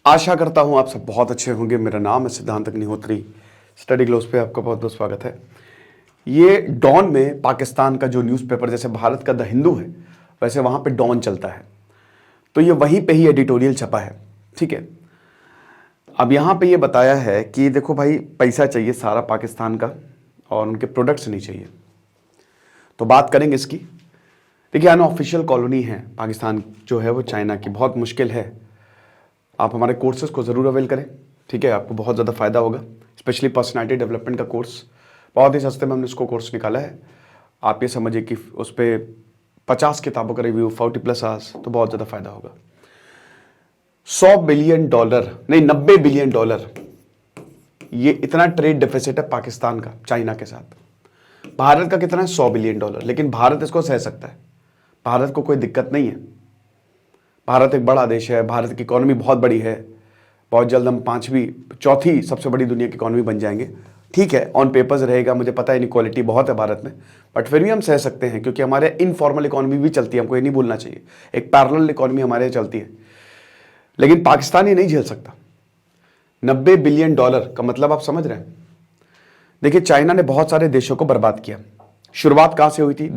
आशा करता हूं आप सब बहुत अच्छे होंगे। मेरा नाम है सिद्धांत अग्निहोत्री। स्टडी ग्लोस पे आपका बहुत बहुत स्वागत है। ये डॉन में पाकिस्तान का जो न्यूज़पेपर, जैसे भारत का द हिंदू है वैसे वहां पे डॉन चलता है, तो ये वहीं पे ही एडिटोरियल छपा है। ठीक है, अब यहां पे ये बताया है कि देखो भाई, पैसा चाहिए सारा पाकिस्तान का और उनके प्रोडक्ट्स नहीं चाहिए। तो बात करेंगे इसकी। देखिए, अनऑफिशियल कॉलोनी है पाकिस्तान जो है वो चाइना की, बहुत मुश्किल है। आप हमारे कोर्सेज को ज़रूर अवेल करें, ठीक है, आपको बहुत ज़्यादा फायदा होगा। स्पेशली पर्सनालिटी डेवलपमेंट का कोर्स बहुत ही सस्ते में हमने उसको कोर्स निकाला है। आप ये समझिए कि उस पर 50 किताबों का रिव्यू, 40+ आवर्स, तो बहुत ज़्यादा फायदा होगा। $100 बिलियन नहीं, $90 बिलियन, ये इतना ट्रेड डेफिसिट है पाकिस्तान का चाइना के साथ। भारत का कितना है? $100 बिलियन, लेकिन भारत इसको सह सकता है। भारत को कोई दिक्कत नहीं है। भारत एक बड़ा देश है, भारत की इकोनॉमी बहुत बड़ी है। बहुत जल्द हम चौथी सबसे बड़ी दुनिया की इकोनॉमी बन जाएंगे। ठीक है, ऑन पेपर्स रहेगा, मुझे पता है इनइक्वालिटी बहुत है भारत में, बट फिर भी हम सह सकते हैं क्योंकि हमारे इनफॉर्मल इकोनॉमी भी चलती है। हमको ये नहीं भूलना चाहिए, एक पैरेलल इकोनॉमी हमारे यहाँ चलती है। लेकिन पाकिस्तान ये नहीं झेल सकता। $90 बिलियन का मतलब आप समझ रहे हैं। देखिए, चाइना ने बहुत सारे देशों को बर्बाद किया। शुरुआत कहां से हुई थी?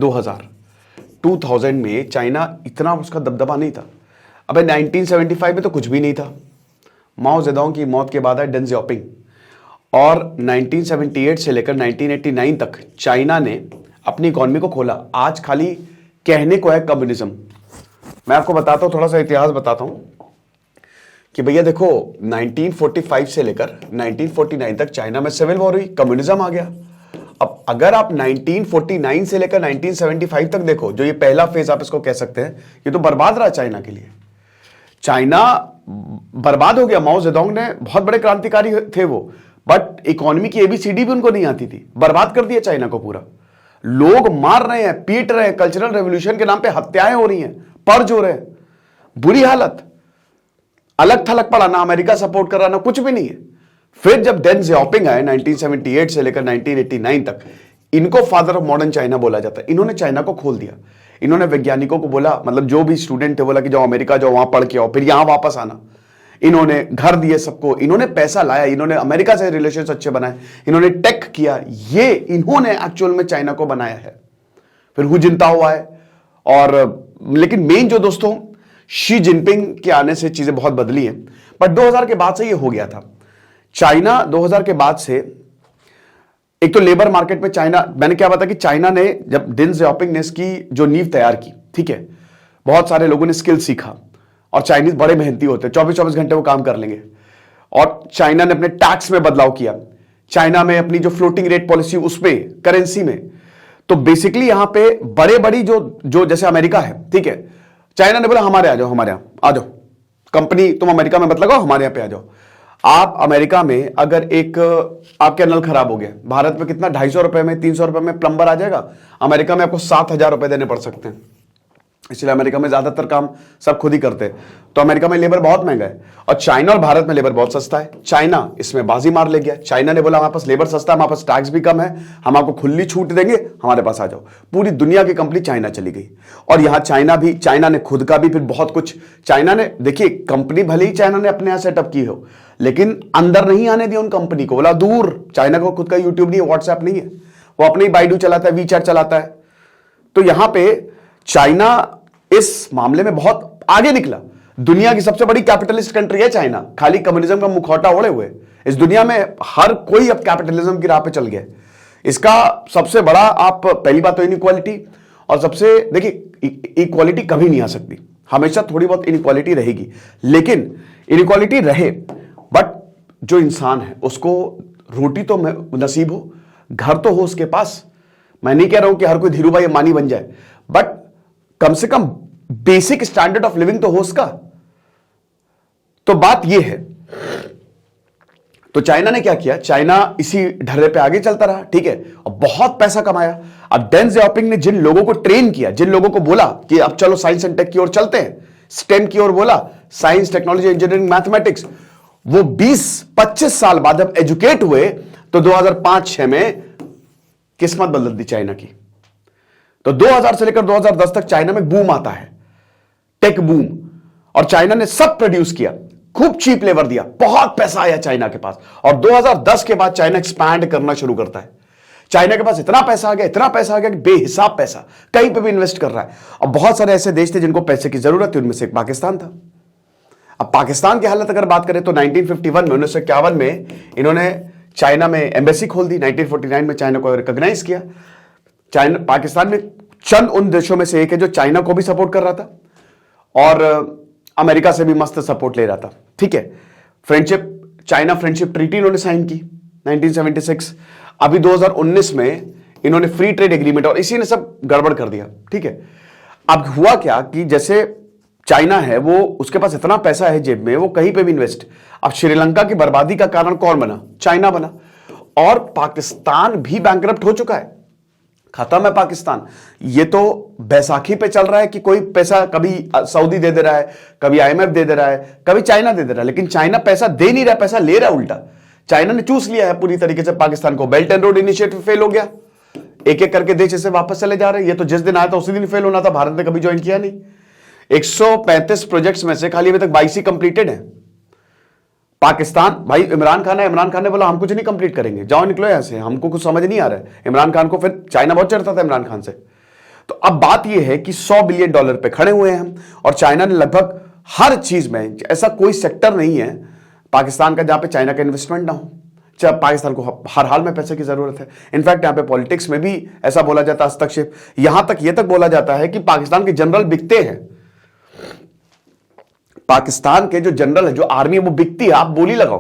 2000 में चाइना इतना उसका दबदबा नहीं था। अबे 1975 में तो कुछ भी नहीं था। माओ जेडोंग की मौत के बाद है डेंग जियाओपिंग, और 1978 से लेकर 1989 तक चाइना ने अपनी इकोनॉमी को खोला। आज खाली कहने को है कम्युनिज्म। मैं आपको बताता हूं, थोड़ा सा इतिहास बताता हूं कि भैया देखो, 1945 से लेकर 1949 तक चाइना में सिविल वॉर हुई, कम्युनिज्म आ गया। अब अगर आप 1949 से लेकर 1975 तक देखो, जो ये पहला फेज आप इसको कह सकते हैं, ये तो बर्बाद रहा चाइना के लिए। चाइना बर्बाद हो गया। माओ जेडोंग ने, बहुत बड़े क्रांतिकारी थे वो, बट इकोनॉमी की एबीसीडी भी उनको नहीं आती थी। बर्बाद कर दिया चाइना को पूरा। लोग मार रहे हैं, पीट रहे हैं, कल्चरल रेवोल्यूशन के नाम पे हत्याएं हो रही हैं, पर्ज हो रहे हैं, बुरी हालत। अलग थलग पड़ा, ना अमेरिका सपोर्ट कर रहा, ना कुछ भी नहीं है। फिर जब डेंग जियाओपिंग आए 1978 से लेकर 1989 तक, इनको फादर ऑफ मॉडर्न चाइना बोला जाता है। इन्होंने चाइना को खोल दिया। इन्होंने वैज्ञानिकों को बोला, मतलब जो भी स्टूडेंट थे, बोला कि जाओ अमेरिका जाओ, वहां पढ़ के आओ, फिर यहां वापस आना। इन्होंने घर दिए सबको, इन्होंने पैसा लाया, इन्होंने अमेरिका से रिलेशंस अच्छे बनाए, इन्होंने टेक किया। ये इन्होंने एक्चुअल में चाइना को बनाया है। फिर हु जिनताओ आए, और लेकिन मेन जो दोस्तों, शी जिनपिंग के आने से चीजें बहुत बदली हैं। बट 2000 के बाद से ये हो गया था। चाइना 2000 के बाद से, एक तो लेबर मार्केट में चाइना, मैंने क्या बताया कि चाइना ने, जब डेंग जियाओपिंग ने इसकी जो नींव तैयार की, ठीक है, बहुत सारे लोगों ने स्किल सीखा, और चाइनीज बड़े मेहनती होते हैं, 24-24 घंटे वो काम कर लेंगे। और चाइना ने अपने टैक्स में बदलाव किया, चाइना में अपनी जो फ्लोटिंग रेट पॉलिसी, उसमें करेंसी में, तो बेसिकली यहां पे बड़े बड़ी जो जैसे अमेरिका है, ठीक है, चाइना ने बोला हमारे आ जाओ, हमारे यहां आ जाओ, कंपनी तुम अमेरिका में मत लगाओ, हमारे यहां पे आ जाओ। आप अमेरिका में अगर एक आपके नल खराब हो गया, भारत में कितना, 250 रुपए में, 300 रुपए में प्लम्बर आ जाएगा। अमेरिका में आपको 7000 रुपए देने पड़ सकते हैं। इसलिए अमेरिका में ज्यादातर काम सब खुद ही करते हैं। तो अमेरिका में लेबर बहुत महंगा है, और चाइना और भारत में लेबर बहुत सस्ता है। चाइना इसमें बाजी मार ले गया। चाइना ने बोला हमारे पास लेबर सस्ता है, हमारे पास टैक्स भी कम है, हम आपको खुली छूट देंगे, हमारे पास आ जाओ। पूरी दुनिया की कंपनी चाइना चली गई। और यहां चाइना ने खुद का भी फिर बहुत कुछ, चाइना ने, देखिए, कंपनी भले ही चाइना ने अपने यहां सेटअप की हो, लेकिन अंदर नहीं आने दिया उन कंपनी को। बोला दूर। चाइना को खुद का यूट्यूब नहीं है, व्हाट्सएप नहीं है, वो अपनी बाइडू चलाता है, वीचैट चलाता है। तो यहां पे चाइना इस मामले में बहुत आगे निकला। दुनिया की सबसे बड़ी कैपिटलिस्ट कंट्री है चाइना, खाली कम्युनिज्म का मुखौटा ओढ़े हुए। इस दुनिया में हर कोई अब कैपिटलिज्म की राह पे चल गया। इसका सबसे बड़ा, आप पहली बात तो इनइक्वालिटी, और सबसे, देखिए, इक्वालिटी कभी नहीं आ सकती, हमेशा थोड़ी बहुत इनइक्वालिटी रहेगी। लेकिन इनइक्वालिटी रहे, बट जो इंसान है उसको रोटी तो नसीब हो, घर तो हो उसके पास। मैं नहीं कह रहा हूं कि हर कोई धीरूभाई अंबानी बन जाए, बट कम से कम बेसिक स्टैंडर्ड ऑफ लिविंग तो हो उसका। तो बात यह है। तो चाइना ने क्या किया, चाइना इसी ढर्रे पे आगे चलता रहा, ठीक है, और बहुत पैसा कमाया। अब डेंग जियाओपिंग ने जिन लोगों को ट्रेन किया, जिन लोगों को बोला कि अब चलो साइंस एंड टेक की ओर चलते हैं, स्टेम की ओर बोला, साइंस, टेक्नोलॉजी, इंजीनियरिंग, मैथमेटिक्स, वो 20-25 साल बाद जब एजुकेट हुए, तो 2005-6 में किस्मत बदल दी चाइना की। तो 2000 से लेकर 2010 तक चाइना में बूम आता है, टेक बूम, और चाइना ने सब प्रोड्यूस किया। खूब चीप लेबर दिया, बहुत पैसा आया चाइना के पास। और 2010 के बाद चाइना एक्सपैंड करना शुरू करता है। चाइना के पास इतना पैसा आ गया, इतना पैसा आ गया कि बेहिसाब पैसा कहीं पे भी इन्वेस्ट कर रहा है। और बहुत सारे ऐसे देश थे जिनको पैसे की जरूरत थी, उनमें से एक पाकिस्तान था। अब पाकिस्तान की हालत अगर बात करें तो 1951 में 1951 में इन्होंने चाइना में एम्बेसी खोल दी। 1949 में चाइना को रिकॉग्नाइज किया। चाइना पाकिस्तान में चंद उन देशों में से एक है जो चाइना को भी सपोर्ट कर रहा था और अमेरिका से भी मस्त सपोर्ट ले रहा था। ठीक है, फ्रेंडशिप, चाइना फ्रेंडशिप ट्रीटी इन्होंने साइन की 1976। अभी 2019 में इन्होंने फ्री ट्रेड एग्रीमेंट, और इसी ने सब गड़बड़ कर दिया। ठीक है, अब हुआ क्या कि जैसे चाइना है, वो उसके पास इतना पैसा है जेब में, वो कहीं पे भी इन्वेस्ट। अब श्रीलंका की बर्बादी का कारण कौन बना? चाइना बना। और पाकिस्तान भी बैंकरप्ट हो चुका है, खत्म है पाकिस्तान। ये तो बैसाखी पे चल रहा है कि कोई पैसा कभी सऊदी दे दे रहा है, कभी आईएमएफ दे दे रहा है, कभी चाइना दे दे रहा है, लेकिन चाइना पैसा दे नहीं रहा, पैसा ले रहा है उल्टा। चाइना ने चूस लिया है पूरी तरीके से पाकिस्तान को। Belt and road initiative fail हो गया, एक एक करके देश इसे वापस चले जा रहे हैं। ये तो जिस दिन आया था उसी दिन फेल होना था, भारत ने कभी ज्वाइन किया नहीं। 135 प्रोजेक्ट्स में से खाली अभी तक 22 ही कंप्लीटेड है। पाकिस्तान, भाई इमरान खान है, इमरान खान ने बोला हम कुछ नहीं कंप्लीट करेंगे, जाओ निकलो यहां से, हमको कुछ समझ नहीं आ रहा है। इमरान खान को फिर चाइना बहुत चढ़ता था इमरान खान से। तो अब बात यह है कि $100 बिलियन पे खड़े हुए हैं हम, और चाइना ने लगभग हर चीज में, ऐसा कोई सेक्टर नहीं है पाकिस्तान का जहां पे चाइना का इन्वेस्टमेंट ना हो। चाहे पाकिस्तान को हर हाल में पैसे की जरूरत है। इनफैक्ट यहां पे पॉलिटिक्स में भी ऐसा बोला जाता है, हस्तक्षेप, यहां तक यह तक बोला जाता है कि पाकिस्तान के जनरल बिकते हैं। पाकिस्तान के जो जनरल है, जो आर्मी है, वो बिकती है, आप बोली लगाओ।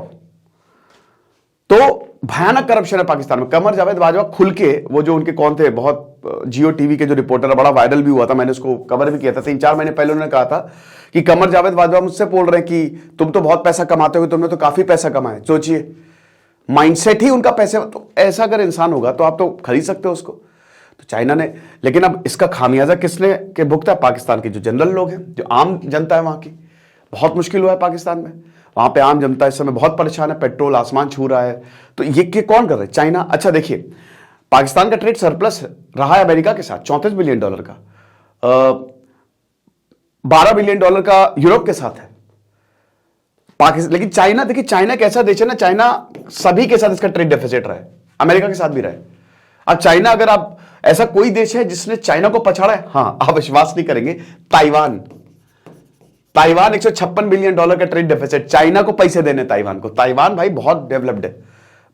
तो भयानक करप्शन है पाकिस्तान में। कमर जावेद बाजवा खुल के, वो जो उनके कौन थे, बहुत जियो टीवी के जो रिपोर्टर, बड़ा वायरल भी हुआ था, मैंने उसको कवर भी किया था 3-4 महीने पहले। उन्होंने कहा था कि कमर जावेद बाजवा मुझसे बोल रहे हैं कि तुम तो बहुत पैसा कमाते हो, तुमने तो काफी पैसा कमाया। सोचिए, माइंडसेट ही उनका पैसे। तो ऐसा अगर इंसान होगा तो आप तो खरीद सकते हो उसको। तो चाइना ने, लेकिन अब इसका खामियाजा किसने के भुगता? पाकिस्तान के जो जनरल लोग हैं, जो आम जनता है वहां की। बहुत मुश्किल हुआ है पाकिस्तान में, वहां पे आम जनता इस समय बहुत परेशान है, पेट्रोल आसमान छू रहा है। तो ये कौन कर रहा है? चाइना। अच्छा देखिए, पाकिस्तान का ट्रेड सरप्लस रहा है अमेरिका के साथ $34 बिलियन का, $12 बिलियन का यूरोप के साथ है पाकिस्तान। लेकिन चाइना, देखिए चाइना कैसा देश है ना, चाइना सभी के साथ इसका ट्रेड डेफिसिट रहा है, अमेरिका के साथ भी रहा है। अब चाइना, अगर आप, ऐसा कोई देश है जिसने चाइना को पछाड़ा है? हाँ, आप विश्वास नहीं करेंगे, ताइवान। ताइवान $156 बिलियन का ट्रेड डेफिसिट, चाइना को पैसे देने ताइवान को। ताइवान भाई बहुत डेवलप्ड है,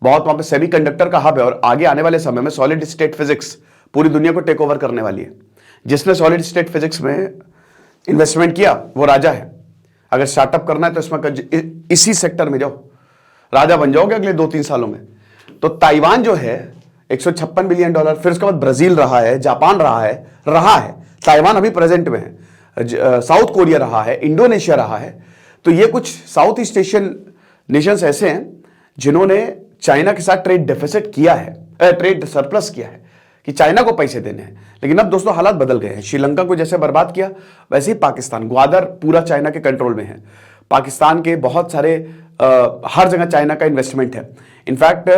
बहुत, वहां पे सेमीकंडक्टर का हब है, और आगे आने वाले समय में सॉलिड स्टेट फिजिक्स पूरी दुनिया को टेक ओवर करने वाली है। जिसने सॉलिड स्टेट फिजिक्स में इन्वेस्टमेंट किया वो राजा है। अगर स्टार्टअप करना है तो इसमें इसी सेक्टर में जाओ, राजा बन जाओगे अगले 2-3 सालों में। तो ताइवान जो है $156 बिलियन, फिर उसके बाद ब्राजील रहा है, जापान रहा है, ताइवान अभी प्रेजेंट में है, साउथ कोरिया रहा है, इंडोनेशिया रहा है। तो ये कुछ साउथ ईस्ट एशियन नेशंस ऐसे हैं जिन्होंने चाइना के साथ ट्रेड डेफिसिट किया है, ट्रेड सरप्लस किया है, कि चाइना को पैसे देने हैं। लेकिन अब दोस्तों हालात बदल गए हैं। श्रीलंका को जैसे बर्बाद किया, वैसे ही पाकिस्तान, ग्वादर पूरा चाइना के कंट्रोल में है। पाकिस्तान के बहुत सारे हर जगह चाइना का इन्वेस्टमेंट है। इनफैक्ट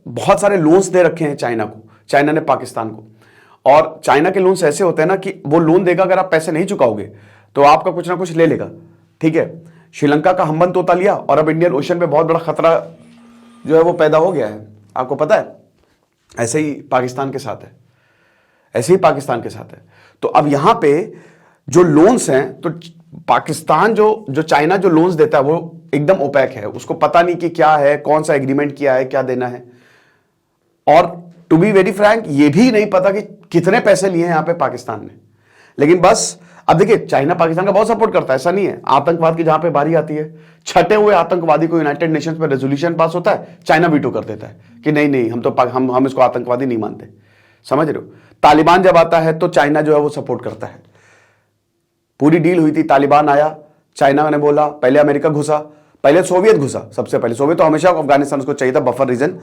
बहुत सारे लोन्स दे रखे हैं चाइना को, चाइना ने पाकिस्तान को। और चाइना के लोन्स ऐसे होते हैं ना कि वो लोन देगा, अगर आप पैसे नहीं चुकाओगे तो आपका कुछ ना कुछ ले लेगा। ठीक है, श्रीलंका का हम्बन तोता लिया, और अब इंडियन ओशन में बहुत बड़ा खतरा जो है वो पैदा हो गया है, आपको पता है। ऐसे ही पाकिस्तान के साथ है, ऐसे ही पाकिस्तान के साथ है। तो अब यहां पे जो लोन्स हैं, तो पाकिस्तान जो चाइना जो लोन्स देता है वो एकदम ओपैक है, उसको पता नहीं कि क्या है, कौन सा एग्रीमेंट किया है, क्या देना है। और टू बी वेरी फ्रैंक, ये भी नहीं पता कि कितने पैसे लिए हैं यहां पे पाकिस्तान ने। लेकिन बस अब देखिए, चाइना पाकिस्तान का बहुत सपोर्ट करता है, ऐसा नहीं है। आतंकवाद की जहां पे बारी आती है, छठे हुए आतंकवादी को यूनाइटेड नेशंस में रेजोल्यूशन पास होता है, चाइना वीटो कर देता है कि नहीं नहीं, हम इसको आतंकवादी नहीं मानते। समझ रहे हो? तालिबान जब आता है तो चाइना जो है वो सपोर्ट करता है। पूरी डील हुई थी, तालिबान आया, चाइना ने बोला, पहले अमेरिका घुसा, पहले सोवियत घुसा। सबसे पहले सोवियत तो हमेशा अफगानिस्तान उसको चाहिए था बफर रीजन,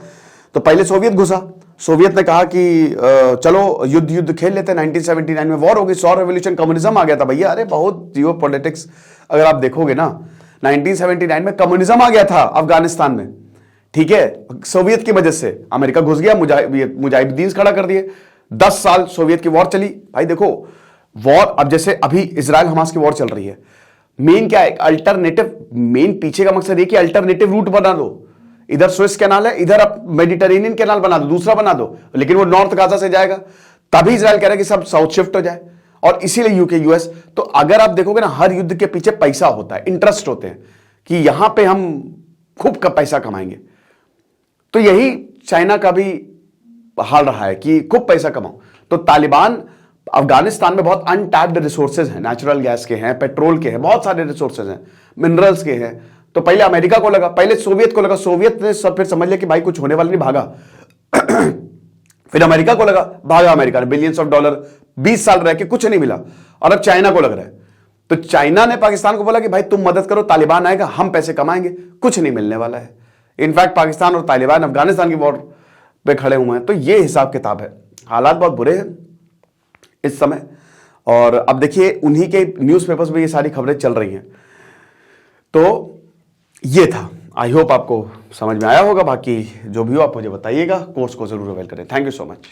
तो पहले सोवियत घुसा। सोवियत ने कहा कि चलो युद्ध खेल लेते हैं। 1979 में वॉर हो गई, 100 रेवोल्यूशन, कम्युनिज्म आ गया था भैया। अरे बहुत जियो पॉलिटिक्स अगर आप देखोगे ना, 1979 में कम्युनिज्म आ गया था अफगानिस्तान में। ठीक है, सोवियत की वजह से अमेरिका घुस गया, मुजाहिदीन खड़ा कर दिए। 10 साल सोवियत की वॉर चली। भाई देखो, वॉर, अब जैसे अभी इजराइल हमास की वॉर चल रही है, मेन क्या है, अल्टरनेटिव, मेन पीछे का मकसद ये कि अल्टरनेटिव रूट बना दो। इधर स्विस कैनाल है, इधर आप मेडिटेरेनियन कैनाल बना दो, दूसरा बना दो, लेकिन वो नॉर्थ गाजा से जाएगा। तभी इजराइल कह रहा है कि सब साउथ शिफ्ट हो जाए, और इसीलिए यूके यूएस। तो अगर आप देखोगे ना, हर युद्ध के पीछे पैसा होता है, इंटरेस्ट होते हैं कि यहां पे हम खूब का पैसा कमाएंगे। तो यही चाइना का भी हाल रहा है कि खूब पैसा कमाओ। तो तालिबान, अफगानिस्तान में बहुत अनटैप्ड रिसोर्सेज हैं, नेचुरल गैस के हैं, पेट्रोल के हैं, बहुत सारे रिसोर्सेज हैं, मिनरल्स के हैं। तो पहले अमेरिका को लगा, पहले सोवियत को लगा, सोवियत ने सब फिर समझ लिया कि भाई कुछ होने वाला नहीं, भागा। फिर अमेरिका को लगा, भागा अमेरिका ने, बिलियंस ऑफ डॉलर 20 साल रह के कुछ नहीं मिला। और अब चाइना को लग रहा है, तो चाइना ने पाकिस्तान को बोला कि भाई तुम मदद करो, तालिबान आएगा, हम पैसे कमाएंगे, कुछ नहीं मिलने वाला है। इनफैक्ट पाकिस्तान और तालिबान अफगानिस्तान की वॉर पे खड़े हुए हैं। तो ये हिसाब किताब है, हालात बहुत बुरे हैं इस समय। और अब देखिए उन्हीं के न्यूज़पेपर्स में ये सारी खबरें चल रही हैं। तो ये था, आई होप आपको समझ में आया होगा। बाकी जो भी हो आप मुझे बताइएगा, कोर्स को जरूर अवेल करें। Thank you so much.